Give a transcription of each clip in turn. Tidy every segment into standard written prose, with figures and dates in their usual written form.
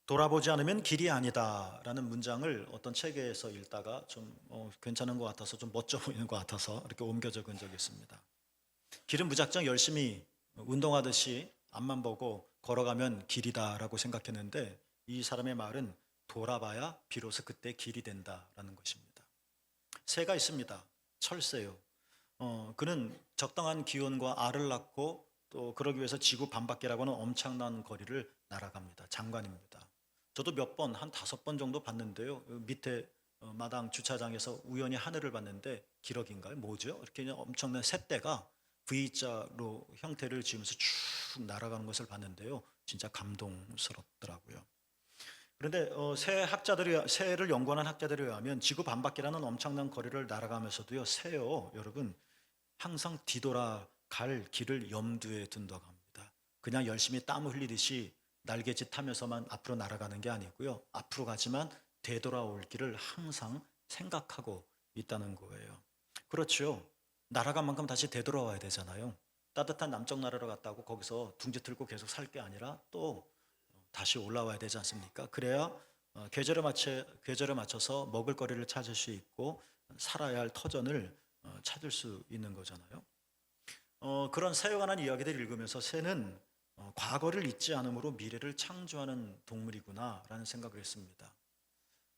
돌아보지 않으면 길이 아니다라는 문장을 어떤 책에서 읽다가 좀 괜찮은 것 같아서 좀 멋져 보이는 것 같아서 이렇게 옮겨 적은 적이 있습니다. 길은 무작정 열심히 운동하듯이 앞만 보고 걸어가면 길이다라고 생각했는데 이 사람의 말은 돌아봐야 비로소 그때 길이 된다라는 것입니다. 새가 있습니다. 철새요. 그는 적당한 기온과 알을 낳고 또 그러기 위해서 지구 반바퀴라고 하는 엄청난 거리를 날아갑니다. 장관입니다. 저도 몇 번, 한 5번 정도 봤는데요. 밑에 마당 주차장에서 우연히 하늘을 봤는데 기러기인가요? 뭐죠? 이렇게 그냥 엄청난 새떼가 V자로 형태를 지으면서 쭉 날아가는 것을 봤는데요. 진짜 감동스럽더라고요. 그런데 새를 연구하는 학자들에 의하면 지구 반바퀴라는 엄청난 거리를 날아가면서도요, 새요, 여러분, 항상 뒤돌아갈 길을 염두에 둔다고 합니다. 그냥 열심히 땀을 흘리듯이 날개짓 하면서만 앞으로 날아가는 게 아니고요. 앞으로 가지만 되돌아올 길을 항상 생각하고 있다는 거예요. 그렇죠. 날아간 만큼 다시 되돌아와야 되잖아요. 따뜻한 남쪽 나라로 갔다고 거기서 둥지 틀고 계속 살 게 아니라 또 다시 올라와야 되지 않습니까? 그래야 계절에 맞춰서 먹을거리를 찾을 수 있고 살아야 할 터전을 찾을 수 있는 거잖아요. 그런 새에 관한 이야기들을 읽으면서 새는 과거를 잊지 않으므로 미래를 창조하는 동물이구나라는 생각을 했습니다.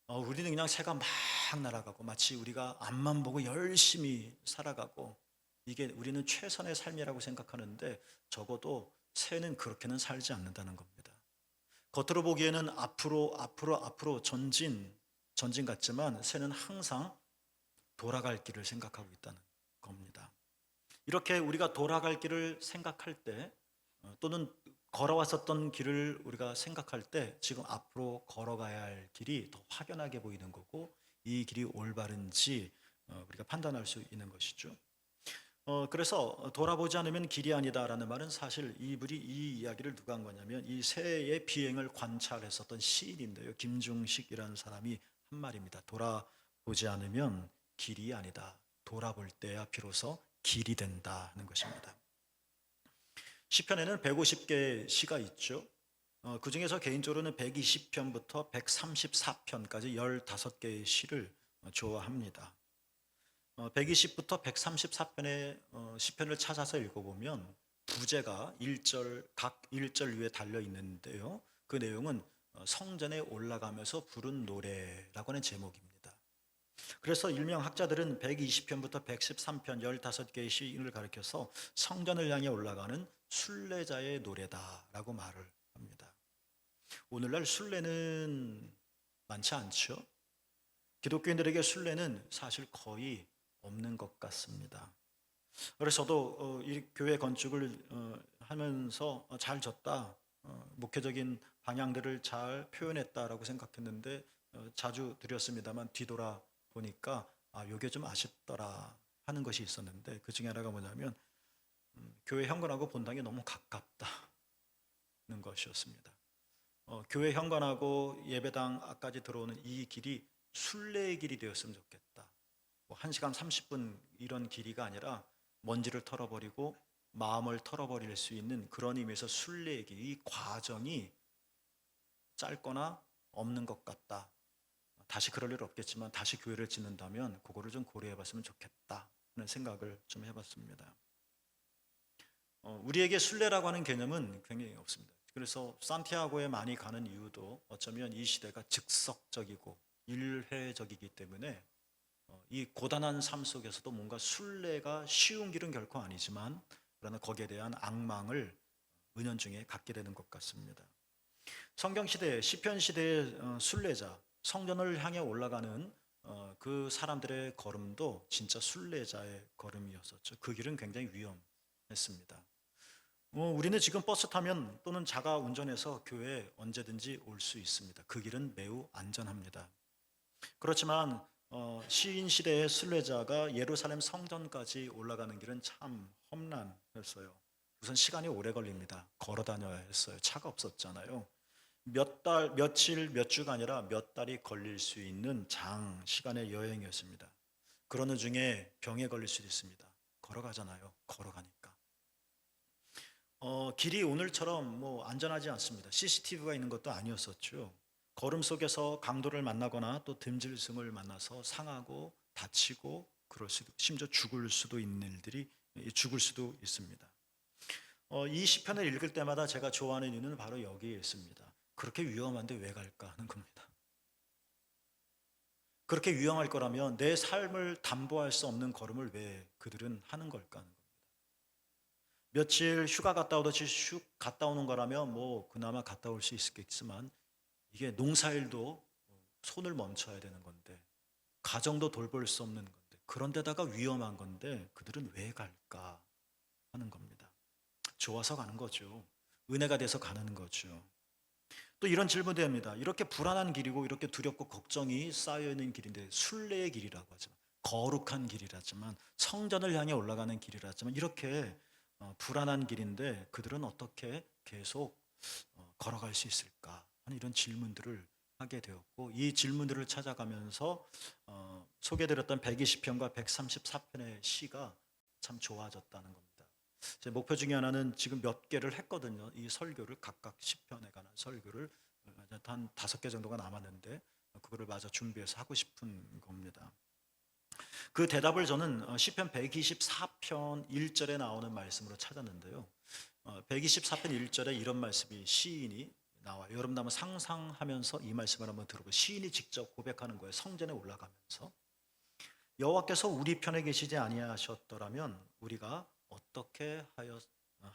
우리는 그냥 새가 막 날아가고 마치 우리가 앞만 보고 열심히 살아가고 이게 우리는 최선의 삶이라고 생각하는데 적어도 새는 그렇게는 살지 않는다는 겁니다. 겉으로 보기에는 앞으로 전진 같지만 새는 항상 돌아갈 길을 생각하고 있다는 겁니다. 이렇게 우리가 돌아갈 길을 생각할 때 또는 걸어왔었던 길을 우리가 생각할 때 지금 앞으로 걸어가야 할 길이 더 확연하게 보이는 거고 이 길이 올바른지 우리가 판단할 수 있는 것이죠. 그래서 돌아보지 않으면 길이 아니다라는 말은 사실 이분이 이 이야기를 누가 한 거냐면 이 새의 비행을 관찰했었던 시인인데요. 김중식이라는 사람이 한 말입니다. 돌아보지 않으면 길이 아니다. 돌아볼 때야 비로소 길이 된다는 것입니다. 시편에는 150개의 시가 있죠. 그 중에서 개인적으로는 120편부터 134편까지 15개의 시를 좋아합니다. 120부터 134편의 시편을 찾아서 읽어보면 부제가 각 1절 위에 달려 있는데요. 그 내용은 성전에 올라가면서 부른 노래라고 하는 제목입니다. 그래서 일명 학자들은 120편부터 113편 15개의 시인을 가리켜서 성전을 향해 올라가는 순례자의 노래다라고 말을 합니다. 오늘날 순례는 많지 않죠. 기독교인들에게 순례는 사실 거의 없는 것 같습니다. 그래서 저도 이 교회 건축을 하면서 잘 졌다, 목회적인 방향들을 잘 표현했다라고 생각했는데 자주 드렸습니다만 뒤돌아 보니까 이게 좀 아쉽더라 하는 것이 있었는데 그 중에 하나가 뭐냐면 교회 현관하고 본당이 너무 가깝다는 것이었습니다. 교회 현관하고 예배당 앞까지 들어오는 이 길이 순례의 길이 되었으면 좋겠다. 뭐 1시간 30분 이런 길이가 아니라 먼지를 털어버리고 마음을 털어버릴 수 있는 그런 의미에서 순례의 길, 이 과정이 짧거나 없는 것 같다. 다시 그럴 일 없겠지만 다시 교회를 짓는다면 그거를 좀 고려해 봤으면 좋겠다 하는 생각을 좀 해봤습니다. 우리에게 순례라고 하는 개념은 굉장히 없습니다. 그래서 산티아고에 많이 가는 이유도 어쩌면 이 시대가 즉석적이고 일회적이기 때문에 이 고단한 삶 속에서도 뭔가 순례가 쉬운 길은 결코 아니지만 그러나 거기에 대한 악망을 은연중에 갖게 되는 것 같습니다. 성경 시대, 시편 시대의 순례자, 성전을 향해 올라가는 그 사람들의 걸음도 진짜 순례자의 걸음이었었죠. 그 길은 굉장히 위험했습니다. 우리는 지금 버스 타면 또는 자가 운전해서 교회에 언제든지 올 수 있습니다. 그 길은 매우 안전합니다. 그렇지만 시인 시대의 순례자가 예루살렘 성전까지 올라가는 길은 참 험난했어요. 우선 시간이 오래 걸립니다. 걸어 다녀야 했어요. 차가 없었잖아요. 몇 달, 며칠, 몇 주가 아니라 몇 달이 걸릴 수 있는 장시간의 여행이었습니다. 그러는 중에 병에 걸릴 수도 있습니다. 걸어가잖아요. 걸어가니까. 길이 오늘처럼 뭐 안전하지 않습니다. CCTV가 있는 것도 아니었었죠. 걸음 속에서 강도를 만나거나 또 듬질승을 만나서 상하고 다치고 그럴 수도, 심지어 죽을 수도 있는 일들이, 죽을 수도 있습니다. 이 시편을 읽을 때마다 제가 좋아하는 이유는 바로 여기에 있습니다. 그렇게 위험한데 왜 갈까 하는 겁니다. 그렇게 위험할 거라면 내 삶을 담보할 수 없는 걸음을 왜 그들은 하는 걸까 하는 겁니다. 며칠 휴가 갔다 오듯이 슉 갔다 오는 거라면 뭐 그나마 갔다 올 수 있겠지만, 이게 농사일도 손을 멈춰야 되는 건데, 가정도 돌볼 수 없는 건데, 그런데다가 위험한 건데 그들은 왜 갈까 하는 겁니다. 좋아서 가는 거죠. 은혜가 돼서 가는 거죠. 또 이런 질문도 합니다. 이렇게 불안한 길이고 이렇게 두렵고 걱정이 쌓여 있는 길인데, 순례의 길이라고 하지만, 거룩한 길이라지만, 성전을 향해 올라가는 길이라지만, 이렇게 불안한 길인데 그들은 어떻게 계속 걸어갈 수 있을까 하는 이런 질문들을 하게 되었고, 이 질문들을 찾아가면서 소개드렸던 120편과 134편의 시가 참 좋아졌다는 겁니다. 제 목표 중에 하나는 지금 몇 개를 했거든요. 이 설교를 각각 10편에 관한 설교를 한 5개 정도가 남았는데, 그거를 마저 준비해서 하고 싶은 겁니다. 그 대답을 저는 시편 124편 1절에 나오는 말씀으로 찾았는데요. 124편 1절에 이런 말씀이, 시인이 나와요. 여러분 한번 상상하면서 이 말씀을 한번 들어보세요. 시인이 직접 고백하는 거예요. 성전에 올라가면서, 여호와께서 우리 편에 계시지 아니하셨더라면 우리가 어떻게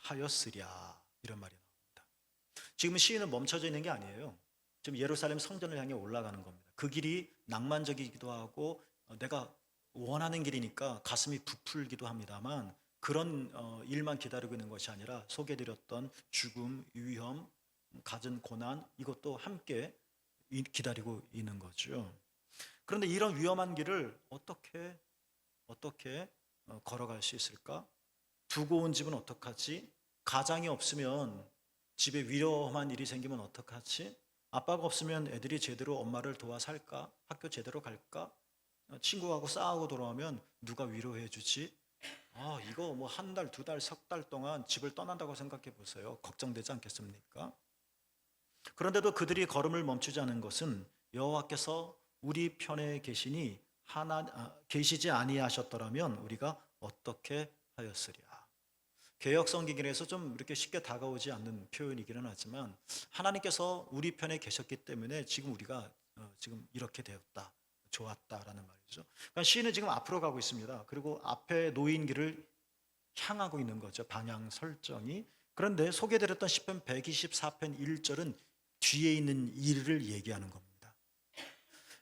하였으랴, 이런 말이 나옵니다. 지금 시인은 멈춰져 있는 게 아니에요. 지금 예루살렘 성전을 향해 올라가는 겁니다. 그 길이 낭만적이기도 하고 내가 원하는 길이니까 가슴이 부풀기도 합니다만, 그런 일만 기다리고 있는 것이 아니라 소개드렸던 죽음, 위험, 갖은 고난, 이것도 함께 기다리고 있는 거죠. 그런데 이런 위험한 길을 어떻게 걸어갈 수 있을까? 두고 온 집은 어떡하지? 가장이 없으면, 집에 위험한 일이 생기면 어떡하지? 아빠가 없으면 애들이 제대로 엄마를 도와 살까? 학교 제대로 갈까? 친구하고 싸우고 돌아오면 누가 위로해 주지? 이거 뭐 한 달, 두 달, 석 달 동안 집을 떠난다고 생각해 보세요. 걱정되지 않겠습니까? 그런데도 그들이 걸음을 멈추지 않은 것은, 여호와께서 우리 편에 계시지 아니하셨더라면 우리가 어떻게 하였으랴. 개역 성경에서 좀 이렇게 쉽게 다가오지 않는 표현이기는 하지만, 하나님께서 우리 편에 계셨기 때문에 지금 우리가 지금 이렇게 되었다, 좋았다라는 말이죠. 그러니까 시인은 지금 앞으로 가고 있습니다. 그리고 앞에 놓인 길을 향하고 있는 거죠. 방향 설정이. 그런데 소개드렸던 시편 124편 1절은 뒤에 있는 일을 얘기하는 겁니다.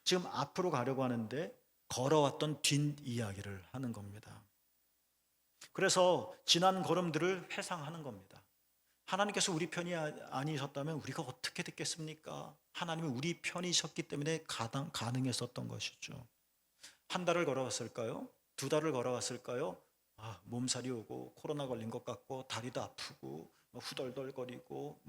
지금 앞으로 가려고 하는데 걸어왔던 뒷이야기를 하는 겁니다. 그래서 지난 걸음들을 회상하는 겁니다. 하나님께서 우리 편이 아니셨다면 우리가 어떻게 됐겠습니까? 하나님이 우리 편이셨기 때문에 가능했었던 것이죠. 한 달을 걸어왔을까요? 두 달을 걸어왔을까요? 몸살이 오고 코로나 걸린 것 같고 다리도 아프고 후덜덜거리고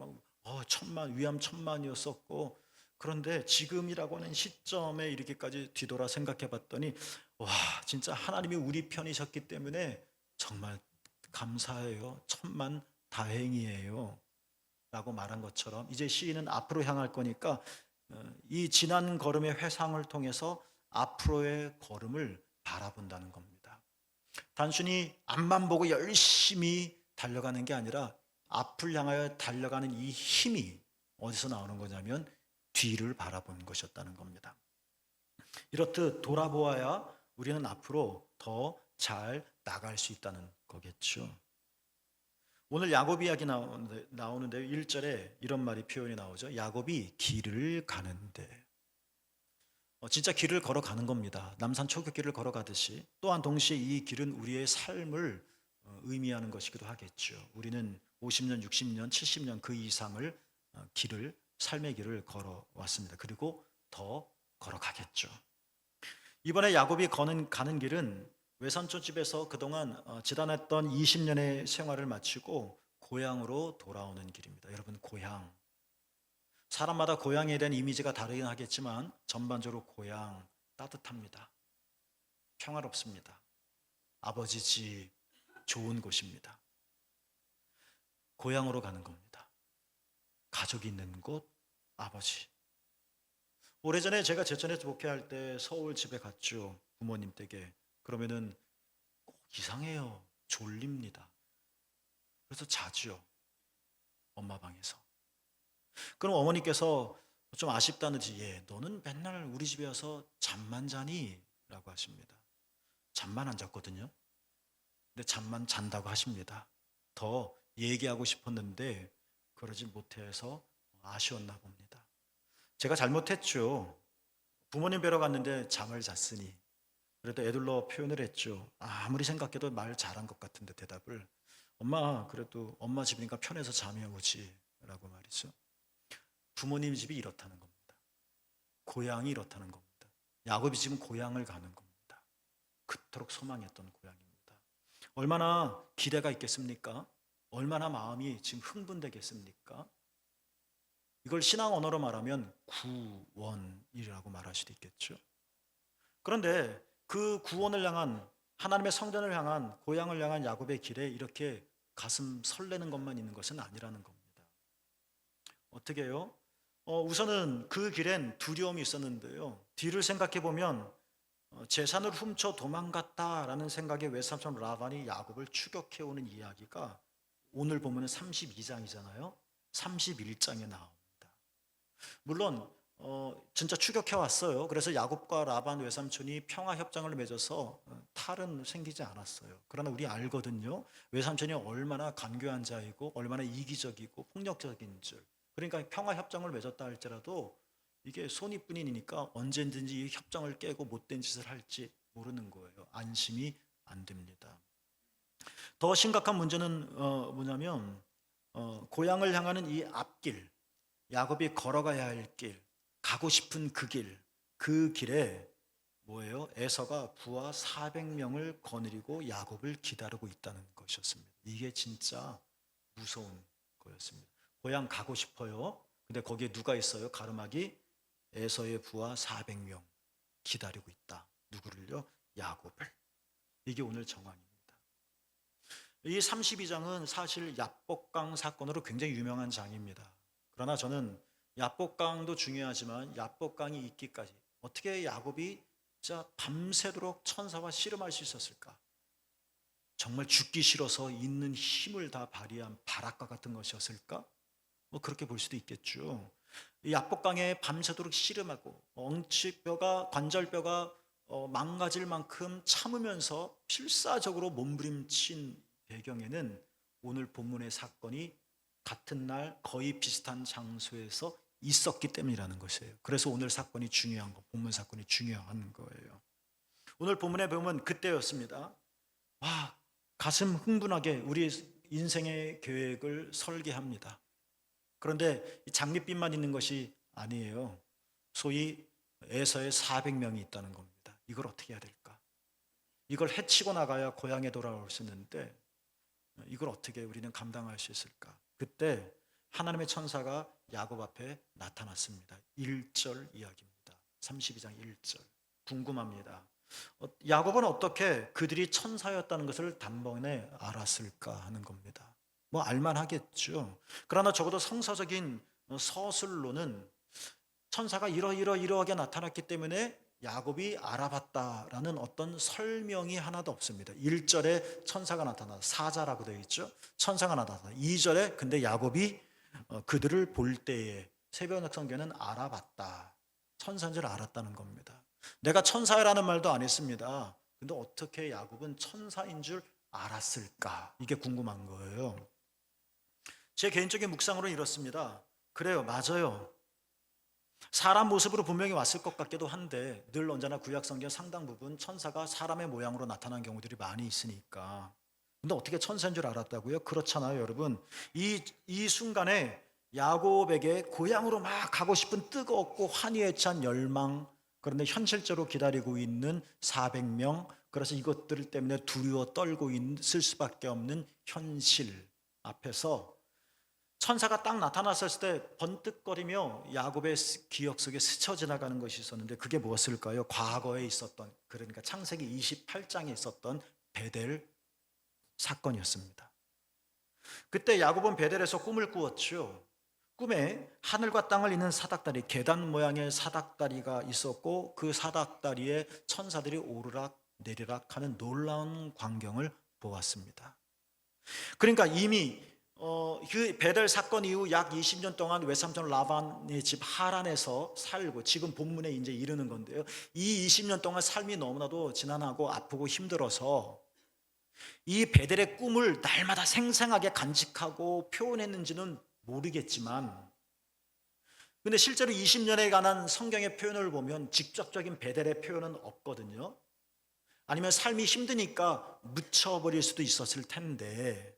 위암천만이었었고, 그런데 지금이라고 하는 시점에 이르기까지 뒤돌아 생각해 봤더니, 와, 진짜 하나님이 우리 편이셨기 때문에 정말 감사해요. 천만 다행이에요. 라고 말한 것처럼, 이제 시인은 앞으로 향할 거니까 이 지난 걸음의 회상을 통해서 앞으로의 걸음을 바라본다는 겁니다. 단순히 앞만 보고 열심히 달려가는 게 아니라, 앞을 향하여 달려가는 이 힘이 어디서 나오는 거냐면 뒤를 바라본 것이었다는 겁니다. 이렇듯 돌아보아야 우리는 앞으로 더 잘 나갈 수 있다는 거겠죠. 오늘 야곱 이야기 나오는데 1절에 이런 말이 표현이 나오죠. 야곱이 길을 가는데. 진짜 길을 걸어가는 겁니다. 남산 초급길을 걸어가듯이, 또한 동시에 이 길은 우리의 삶을 의미하는 것이기도 하겠죠. 우리는 50년, 60년, 70년 그 이상을 삶의 길을 걸어왔습니다. 그리고 더 걸어가겠죠. 이번에 야곱이 가는 길은 외삼촌집에서 그동안 지단했던 20년의 생활을 마치고 고향으로 돌아오는 길입니다. 여러분, 고향. 사람마다 고향에 대한 이미지가 다르긴 하겠지만 전반적으로 고향 따뜻합니다. 평화롭습니다. 아버지 집, 좋은 곳입니다. 고향으로 가는 겁니다. 가족이 있는 곳, 아버지. 오래전에 제가 제천에 목회할 때 서울 집에 갔죠. 부모님 댁에. 그러면은 꼭 이상해요. 졸립니다. 그래서 자죠. 엄마 방에서. 그럼 어머니께서 좀 아쉽다는지, 너는 맨날 우리 집에 와서 잠만 자니? 라고 하십니다. 잠만 안 잤거든요. 근데 잠만 잔다고 하십니다. 더 얘기하고 싶었는데 그러지 못해서 아쉬웠나 봅니다. 제가 잘못했죠. 부모님 뵈러 갔는데 잠을 잤으니. 그래도 애들로 표현을 했죠. 아무리 생각해도 말 잘한 것 같은데 대답을. 엄마, 그래도 엄마 집이니까 편해서 잠이 오지. 라고 말이죠. 부모님 집이 이렇다는 겁니다. 고향이 이렇다는 겁니다. 야곱이 지금 고향을 가는 겁니다. 그토록 소망했던 고향입니다. 얼마나 기대가 있겠습니까? 얼마나 마음이 지금 흥분되겠습니까? 이걸 신앙 언어로 말하면 구원이라고 말할 수도 있겠죠. 그런데 그 구원을 향한, 하나님의 성전을 향한, 고향을 향한 야곱의 길에 이렇게 가슴 설레는 것만 있는 것은 아니라는 겁니다. 어떻게 해요? 우선은 그 길엔 두려움이 있었는데요. 뒤를 생각해 보면 재산을 훔쳐 도망갔다라는 생각에 외삼촌 라반이 야곱을 추격해 오는 이야기가 오늘 보면 32장이잖아요. 31장에 나옵니다. 물론 진짜 추격해 왔어요. 그래서 야곱과 라반 외삼촌이 평화 협정을 맺어서 탈은 생기지 않았어요. 그러나 우리 알거든요. 외삼촌이 얼마나 간교한 자이고 얼마나 이기적이고 폭력적인 줄. 그러니까 평화 협정을 맺었다 할지라도 이게 손이뿐이니까 언제든지 이 협정을 깨고 못된 짓을 할지 모르는 거예요. 안심이 안 됩니다. 더 심각한 문제는 뭐냐면 고향을 향하는 이 앞길, 야곱이 걸어가야 할 길, 가고 싶은 그 길에 뭐예요? 에서가 부하 400명을 거느리고 야곱을 기다리고 있다는 것이었습니다. 이게 진짜 무서운 거였습니다. 고향 가고 싶어요. 근데 거기에 누가 있어요? 가르마기 에서의 부하 400명 기다리고 있다. 누구를요? 야곱을. 이게 오늘 정황입니다. 이 32장은 사실 야복강 사건으로 굉장히 유명한 장입니다. 그러나 저는 야복강도 중요하지만 야복강이 있기까지 어떻게 야곱이 진짜 밤새도록 천사와 씨름할 수 있었을까? 정말 죽기 싫어서 있는 힘을 다 발휘한 바락과 같은 것이었을까? 뭐 그렇게 볼 수도 있겠죠. 이 야복강에 밤새도록 씨름하고 엉치뼈가 관절뼈가 망가질 만큼 참으면서 필사적으로 몸부림친 배경에는 오늘 본문의 사건이 같은 날 거의 비슷한 장소에서 있었기 때문이라는 것이에요. 그래서 오늘 사건이 중요한 거, 본문 사건이 중요한 거예요. 오늘 본문에 보면 그때였습니다. 와, 가슴 흥분하게 우리 인생의 계획을 설계합니다. 그런데 이 장밋빛만 있는 것이 아니에요. 소위 에서의 400명이 있다는 겁니다. 이걸 어떻게 해야 될까? 이걸 해치고 나가야 고향에 돌아올 수 있는데 이걸 어떻게 우리는 감당할 수 있을까? 그때 하나님의 천사가 야곱 앞에 나타났습니다. 1절 이야기입니다. 32장 1절. 궁금합니다. 야곱은 어떻게 그들이 천사였다는 것을 단번에 알았을까 하는 겁니다. 뭐 알만하겠죠. 그러나 적어도 성서적인 서술로는 천사가 이러이러하게 나타났기 때문에 야곱이 알아봤다라는 어떤 설명이 하나도 없습니다. 1절에 천사가 나타나 사자라고 되어 있죠. 천사가 나타나 2절에 근데 야곱이 그들을 볼 때에 새벽 성경은 알아봤다. 천사인 줄 알았다는 겁니다. 내가 천사라는 말도 안 했습니다. 근데 어떻게 야곱은 천사인 줄 알았을까? 이게 궁금한 거예요. 제 개인적인 묵상으로는 이렇습니다. 그래요, 맞아요. 사람 모습으로 분명히 왔을 것 같기도 한데 늘 언제나 구약성경 상당 부분 천사가 사람의 모양으로 나타난 경우들이 많이 있으니까. 근데 어떻게 천사인 줄 알았다고요? 그렇잖아요, 여러분. 이 순간에 야곱에게 고향으로 막 가고 싶은 뜨겁고 환희에 찬 열망, 그런데 현실적으로 기다리고 있는 400명, 그래서 이것들 때문에 두려워 떨고 있을 수밖에 없는 현실 앞에서 천사가 딱 나타났을 때 번뜩거리며 야곱의 기억 속에 스쳐 지나가는 것이 있었는데 그게 무엇일까요? 과거에 있었던, 그러니까 창세기 28장에 있었던 베델 사건이었습니다. 그때 야곱은 베델에서 꿈을 꾸었죠. 꿈에 하늘과 땅을 잇는 사닥다리, 계단 모양의 사닥다리가 있었고 그 사닥다리에 천사들이 오르락 내리락 하는 놀라운 광경을 보았습니다. 그러니까 이미 그 베델 사건 이후 약 20년 동안 외삼촌 라반의 집 하란에서 살고 지금 본문에 이제 이르는 건데요. 이 20년 동안 삶이 너무나도 지난하고 아프고 힘들어서 이 베델의 꿈을 날마다 생생하게 간직하고 표현했는지는 모르겠지만, 근데 실제로 20년에 관한 성경의 표현을 보면 직접적인 베델의 표현은 없거든요. 아니면 삶이 힘드니까 묻혀버릴 수도 있었을 텐데,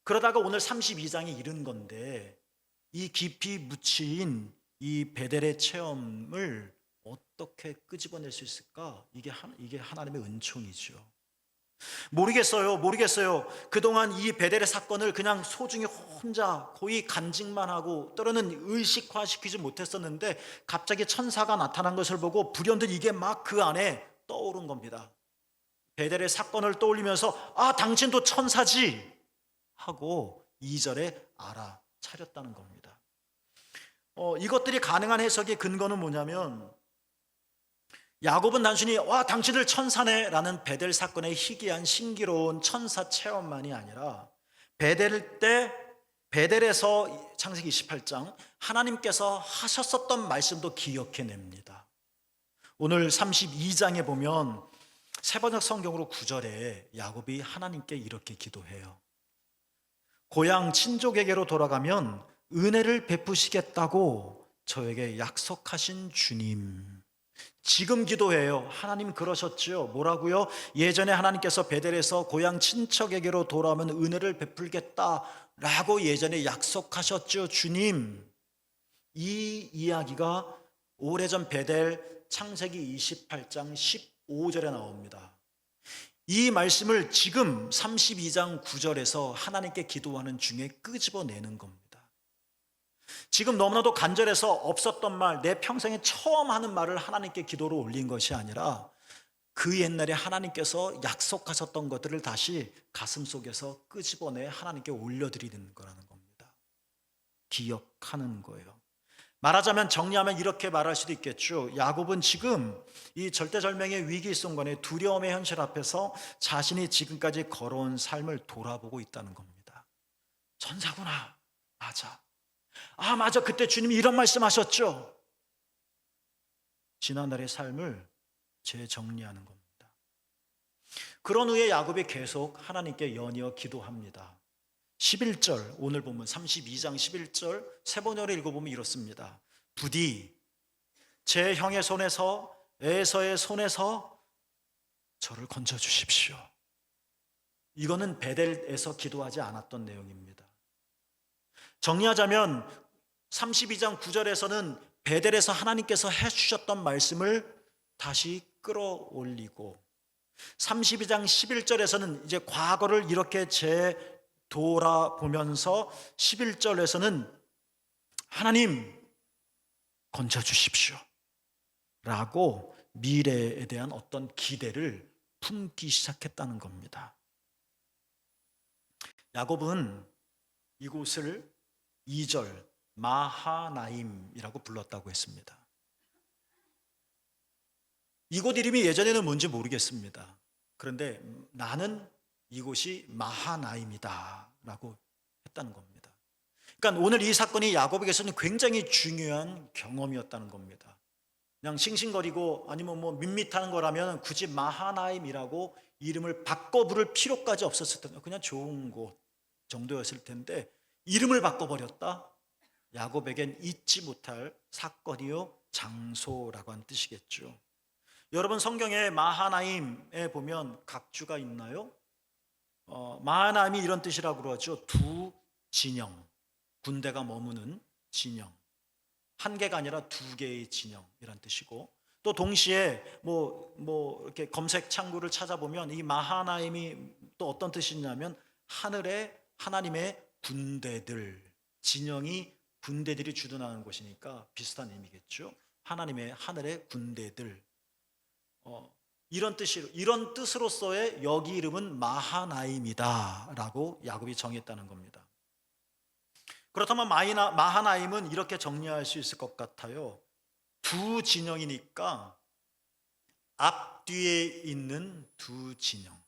그러다가 오늘 32장에 이른 건데 이 깊이 묻힌 이 베델의 체험을 어떻게 끄집어낼 수 있을까? 이게 하나님의 은총이죠. 모르겠어요. 그동안 이 베델의 사건을 그냥 소중히 혼자 거의 간직만 하고 때로는 의식화시키지 못했었는데 갑자기 천사가 나타난 것을 보고 불현듯 이게 막 그 안에 떠오른 겁니다. 베델의 사건을 떠올리면서 아, 당신도 천사지 하고 2절에 알아차렸다는 겁니다. 이것들이 가능한 해석의 근거는 뭐냐면 야곱은 단순히 와, 당신들 천사네 라는 베델 사건의 희귀한 신기로운 천사 체험만이 아니라 베델에서 창세기 28장 하나님께서 하셨었던 말씀도 기억해냅니다. 오늘 32장에 보면 세번역 성경으로 9절에 야곱이 하나님께 이렇게 기도해요. 고향 친족에게로 돌아가면 은혜를 베푸시겠다고 저에게 약속하신 주님. 지금 기도해요. 하나님 그러셨죠. 뭐라고요? 예전에 하나님께서 베델에서 고향 친척에게로 돌아오면 은혜를 베풀겠다라고 예전에 약속하셨죠. 주님. 이 이야기가 오래전 베델 창세기 28장 15절에 나옵니다. 이 말씀을 지금 32장 9절에서 하나님께 기도하는 중에 끄집어내는 겁니다. 지금 너무나도 간절해서 없었던 말, 내 평생에 처음 하는 말을 하나님께 기도로 올린 것이 아니라 그 옛날에 하나님께서 약속하셨던 것들을 다시 가슴속에서 끄집어내 하나님께 올려드리는 거라는 겁니다. 기억하는 거예요. 말하자면 정리하면 이렇게 말할 수도 있겠죠. 야곱은 지금 이 절대절명의 위기 순간에 두려움의 현실 앞에서 자신이 지금까지 걸어온 삶을 돌아보고 있다는 겁니다. 천사구나. 맞아. 아, 맞아. 그때 주님이 이런 말씀하셨죠. 지난날의 삶을 재정리하는 겁니다. 그런 후에 야곱이 계속 하나님께 연이어 기도합니다. 11절, 오늘 보면 32장 11절 세 번역을 읽어보면 이렇습니다. 부디 제 형의 손에서 에서의 손에서 저를 건져주십시오. 이거는 베델에서 기도하지 않았던 내용입니다. 정리하자면 32장 9절에서는 베델에서 하나님께서 해주셨던 말씀을 다시 끌어올리고 32장 11절에서는 이제 과거를 이렇게 돌아보면서 11절에서는 하나님 건져주십시오 라고 미래에 대한 어떤 기대를 품기 시작했다는 겁니다. 야곱은 이곳을 2절 마하나임이라고 불렀다고 했습니다. 이곳 이름이 예전에는 뭔지 모르겠습니다. 그런데 나는 이곳이 마하나임이다 라고 했다는 겁니다. 그러니까 오늘 이 사건이 야곱에게서는 굉장히 중요한 경험이었다는 겁니다. 그냥 싱싱거리고 아니면 뭐 밋밋한 거라면 굳이 마하나임이라고 이름을 바꿔 부를 필요까지 없었을 텐데 그냥 좋은 곳 정도였을 텐데 이름을 바꿔버렸다? 야곱에겐 잊지 못할 사건이요 장소라고 하는 뜻이겠죠. 여러분 성경에 마하나임에 보면 각주가 있나요? 마하나임이 이런 뜻이라고 그러죠. 두 진영, 군대가 머무는 진영. 한 개가 아니라 두 개의 진영이란 뜻이고 또 동시에 이렇게 검색 창구를 찾아보면 이 마하나임이 또 어떤 뜻이냐면 하늘에 하나님의 군대들, 진영이 군대들이 주둔하는 곳이니까 비슷한 의미겠죠. 하나님의 하늘의 군대들. 이런 뜻으로서의 여기 이름은 마하나임이다라고 야곱이 정했다는 겁니다. 그렇다면 마하나임은 이렇게 정리할 수 있을 것 같아요. 두 진영이니까 앞뒤에 있는 두 진영.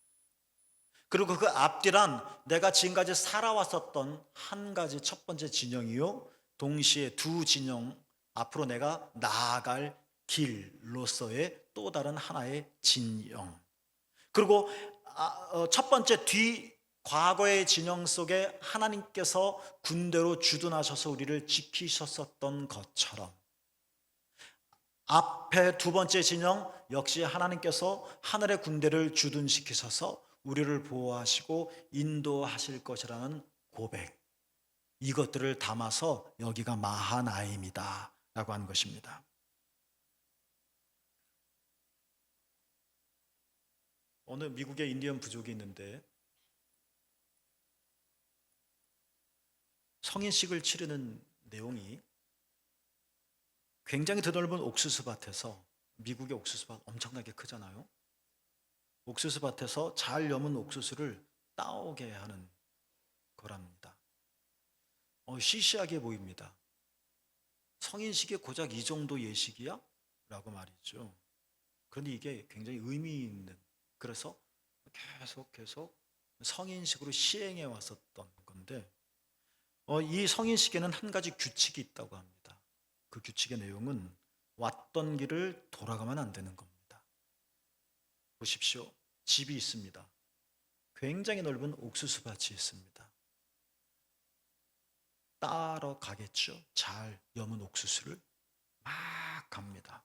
그리고 그 앞뒤란 내가 지금까지 살아왔었던 한 가지 첫 번째 진영이요, 동시에 두 진영, 앞으로 내가 나아갈 길로서의 또 다른 하나의 진영. 그리고 첫 번째 과거의 진영 속에 하나님께서 군대로 주둔하셔서 우리를 지키셨었던 것처럼, 앞에 두 번째 진영 역시 하나님께서 하늘의 군대를 주둔시키셔서 우리를 보호하시고 인도하실 것이라는 고백, 이것들을 담아서 여기가 마하나임이다 라고 하는 것입니다. 어느 미국의 인디언 부족이 있는데 성인식을 치르는 내용이 굉장히 드넓은 옥수수밭에서, 미국의 옥수수밭 엄청나게 크잖아요. 옥수수밭에서 잘 여문 옥수수를 따오게 하는 거랍니다. 시시하게 보입니다. 성인식이 고작 이 정도 예식이야? 라고 말이죠. 그런데 이게 굉장히 의미 있는, 그래서 계속 성인식으로 시행해 왔었던 건데, 이 성인식에는 한 가지 규칙이 있다고 합니다. 그 규칙의 내용은 왔던 길을 돌아가면 안 되는 겁니다. 보십시오. 집이 있습니다. 굉장히 넓은 옥수수밭이 있습니다. 따러 가겠죠. 잘 여문 옥수수를 막 갑니다.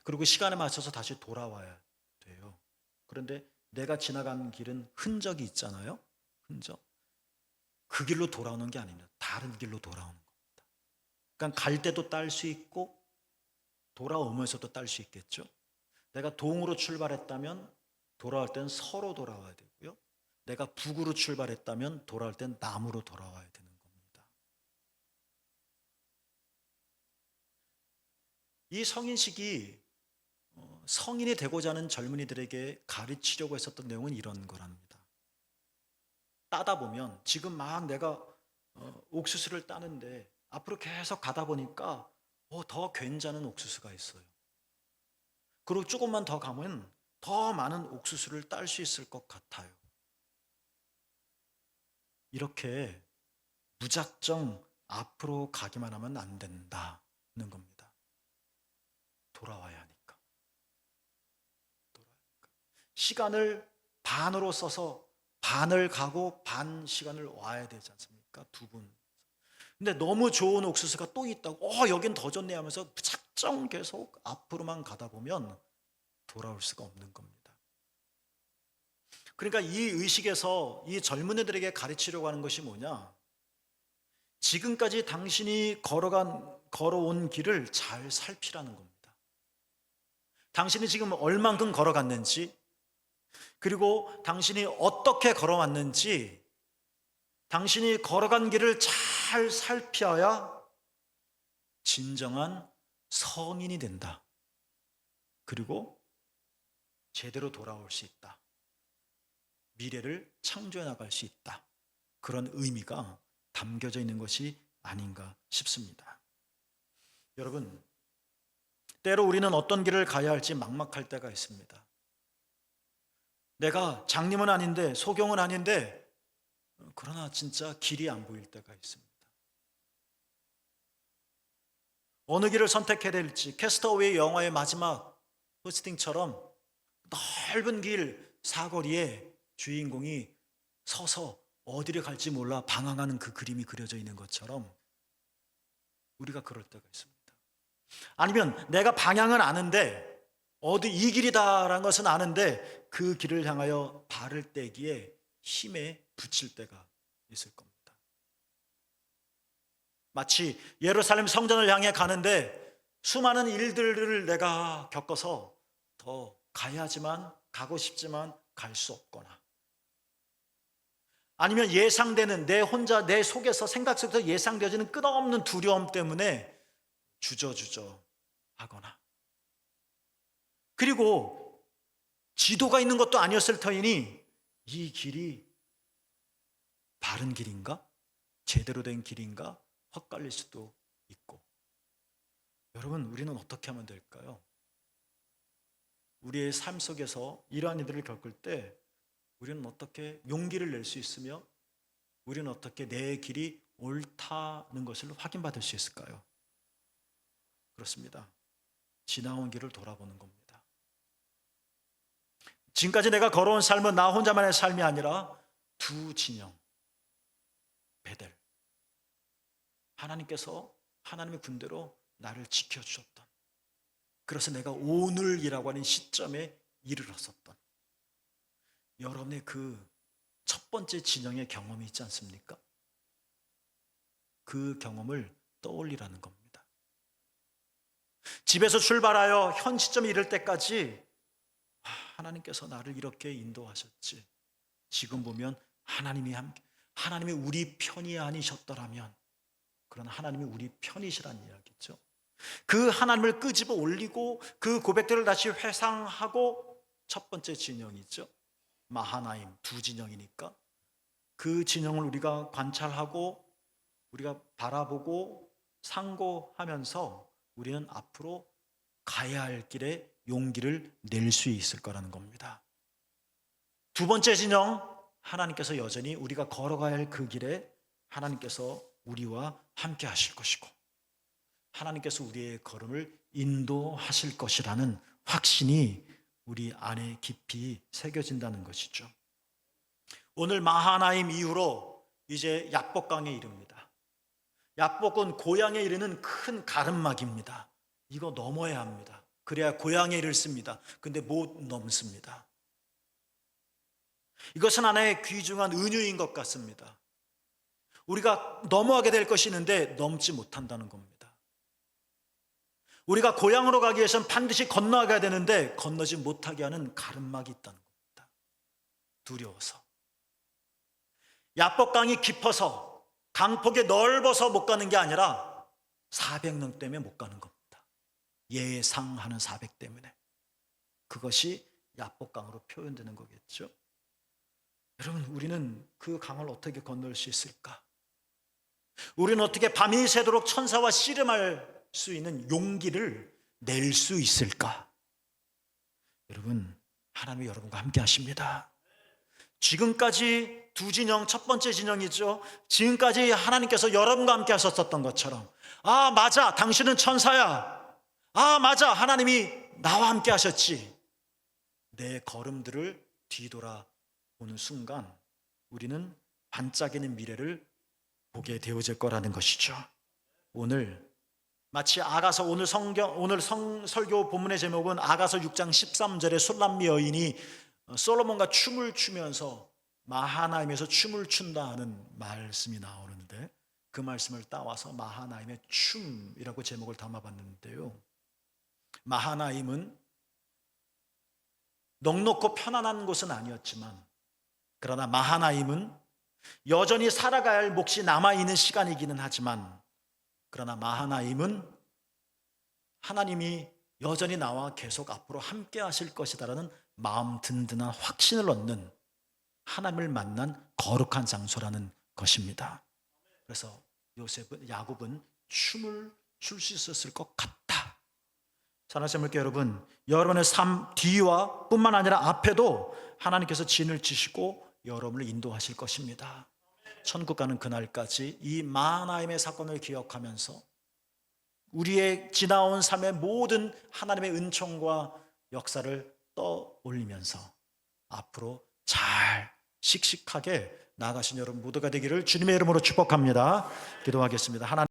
그리고 시간에 맞춰서 다시 돌아와야 돼요. 그런데 내가 지나간 길은 흔적이 있잖아요. 흔적. 그 길로 돌아오는 게 아닙니다. 다른 길로 돌아오는 겁니다. 그러니까 갈 때도 딸 수 있고 돌아오면서도 딸 수 있겠죠. 내가 동으로 출발했다면 돌아올 땐 서로 돌아와야 되고요. 내가 북으로 출발했다면 돌아올 땐 남으로 돌아와야 되는 겁니다. 이 성인식이 성인이 되고자 하는 젊은이들에게 가르치려고 했었던 내용은 이런 거랍니다. 따다 보면 지금 막 내가 옥수수를 따는데 앞으로 계속 가다 보니까 더 괜찮은 옥수수가 있어요. 그리고 조금만 더 가면 더 많은 옥수수를 딸 수 있을 것 같아요. 이렇게 무작정 앞으로 가기만 하면 안 된다는 겁니다. 돌아와야 하니까. 시간을 반으로 써서 반을 가고 반 시간을 와야 되지 않습니까? 두 분. 근데 너무 좋은 옥수수가 또 있다고, 여긴 더 좋네 하면서 무작정 계속 앞으로만 가다 보면 돌아올 수가 없는 겁니다. 그러니까 이 의식에서 이 젊은이들에게 가르치려고 하는 것이 뭐냐? 지금까지 당신이 걸어온 길을 잘 살피라는 겁니다. 당신이 지금 얼만큼 걸어갔는지, 그리고 당신이 어떻게 걸어왔는지, 당신이 걸어간 길을 잘 살펴야 진정한 성인이 된다. 그리고 제대로 돌아올 수 있다. 미래를 창조해 나갈 수 있다. 그런 의미가 담겨져 있는 것이 아닌가 싶습니다. 여러분, 때로 우리는 어떤 길을 가야 할지 막막할 때가 있습니다. 내가 장님은 아닌데, 소경은 아닌데, 그러나 진짜 길이 안 보일 때가 있습니다. 어느 길을 선택해야 될지, 캐스터웨이 영화의 마지막 포스팅처럼 넓은 길 사거리에 주인공이 서서 어디를 갈지 몰라 방황하는 그 그림이 그려져 있는 것처럼 우리가 그럴 때가 있습니다. 아니면 내가 방향은 아는데, 어디 이 길이다라는 것은 아는데 그 길을 향하여 발을 떼기에 힘에 부칠 때가 있을 겁니다. 마치 예루살렘 성전을 향해 가는데 수많은 일들을 내가 겪어서 더 가야 하지만, 가고 싶지만 갈 수 없거나, 아니면 예상되는 내 속에서, 생각 속에서 예상되어지는 끝없는 두려움 때문에 주저주저 하거나, 그리고 지도가 있는 것도 아니었을 터이니 이 길이 바른 길인가? 제대로 된 길인가? 헛갈릴 수도 있고. 여러분, 우리는 어떻게 하면 될까요? 우리의 삶 속에서 이러한 일들을 겪을 때 우리는 어떻게 용기를 낼 수 있으며 우리는 어떻게 내 길이 옳다는 것을 확인받을 수 있을까요? 그렇습니다. 지나온 길을 돌아보는 겁니다. 지금까지 내가 걸어온 삶은 나 혼자만의 삶이 아니라 두 진영, 베델. 하나님께서 하나님의 군대로 나를 지켜주셨던, 그래서 내가 오늘이라고 하는 시점에 이르렀었던 여러분의 그 첫 번째 진영의 경험이 있지 않습니까? 그 경험을 떠올리라는 겁니다. 집에서 출발하여 현 시점에 이를 때까지 하나님께서 나를 이렇게 인도하셨지. 지금 보면 하나님이 우리 편이 아니셨더라면, 그런 하나님이 우리 편이시란 이야기죠. 그 하나님을 끄집어 올리고 그 고백들을 다시 회상하고 첫 번째 진영이죠. 마하나임, 두 진영이니까 그 진영을 우리가 관찰하고 우리가 바라보고 상고하면서 우리는 앞으로 가야 할 길에 용기를 낼 수 있을 거라는 겁니다. 두 번째 진영, 하나님께서 여전히 우리가 걸어가야 할 그 길에 하나님께서 우리와 함께 하실 것이고 하나님께서 우리의 걸음을 인도하실 것이라는 확신이 우리 안에 깊이 새겨진다는 것이죠. 오늘 마하나임 이후로 이제 약복강에 이릅니다. 약복은 고향에 이르는 큰 가름막입니다. 이거 넘어야 합니다. 그래야 고향에 이르습니다. 근데 못 넘습니다. 이것은 하나의 귀중한 은유인 것 같습니다. 우리가 넘어가게 될 것이 있는데 넘지 못한다는 겁니다. 우리가 고향으로 가기 위해서는 반드시 건너가야 되는데 건너지 못하게 하는 가름막이 있다는 겁니다. 두려워서. 야복강이 깊어서 강폭이 넓어서 못 가는 게 아니라 400명 때문에 못 가는 겁니다. 예상하는 400 때문에. 그것이 야복강으로 표현되는 거겠죠. 여러분, 우리는 그 강을 어떻게 건널 수 있을까? 우리는 어떻게 밤이 새도록 천사와 씨름할 수 있는 용기를 낼 수 있을까? 여러분, 하나님이 여러분과 함께 하십니다. 지금까지 두 진영, 첫 번째 진영이죠. 지금까지 하나님께서 여러분과 함께 하셨었던 것처럼, 아 맞아, 당신은 천사야. 아 맞아, 하나님이 나와 함께 하셨지. 내 걸음들을 뒤돌아보는 순간 우리는 반짝이는 미래를 보게 되어질 거라는 것이죠. 오늘 마치 오늘 설교 본문의 제목은 아가서 6장 13절에 술람미 여인이 솔로몬과 춤을 추면서 마하나임에서 춤을 춘다 하는 말씀이 나오는데, 그 말씀을 따와서 마하나임의 춤이라고 제목을 담아봤는데요. 마하나임은 넉넉고 편안한 곳은 아니었지만, 그러나 마하나임은 여전히 살아가야 할 몫이 남아있는 시간이기는 하지만, 그러나 마하나임은 하나님이 여전히 나와 계속 앞으로 함께 하실 것이다라는 마음 든든한 확신을 얻는, 하나님을 만난 거룩한 장소라는 것입니다. 그래서 야곱은 춤을 출 수 있었을 것 같다. 사랑하는 여러분, 여러분의 삶 뒤와 뿐만 아니라 앞에도 하나님께서 진을 치시고 여러분을 인도하실 것입니다. 천국 가는 그날까지 이 마하나임의 사건을 기억하면서 우리의 지나온 삶의 모든 하나님의 은총과 역사를 떠올리면서 앞으로 잘 씩씩하게 나아가신 여러분 모두가 되기를 주님의 이름으로 축복합니다. 기도하겠습니다. 하나님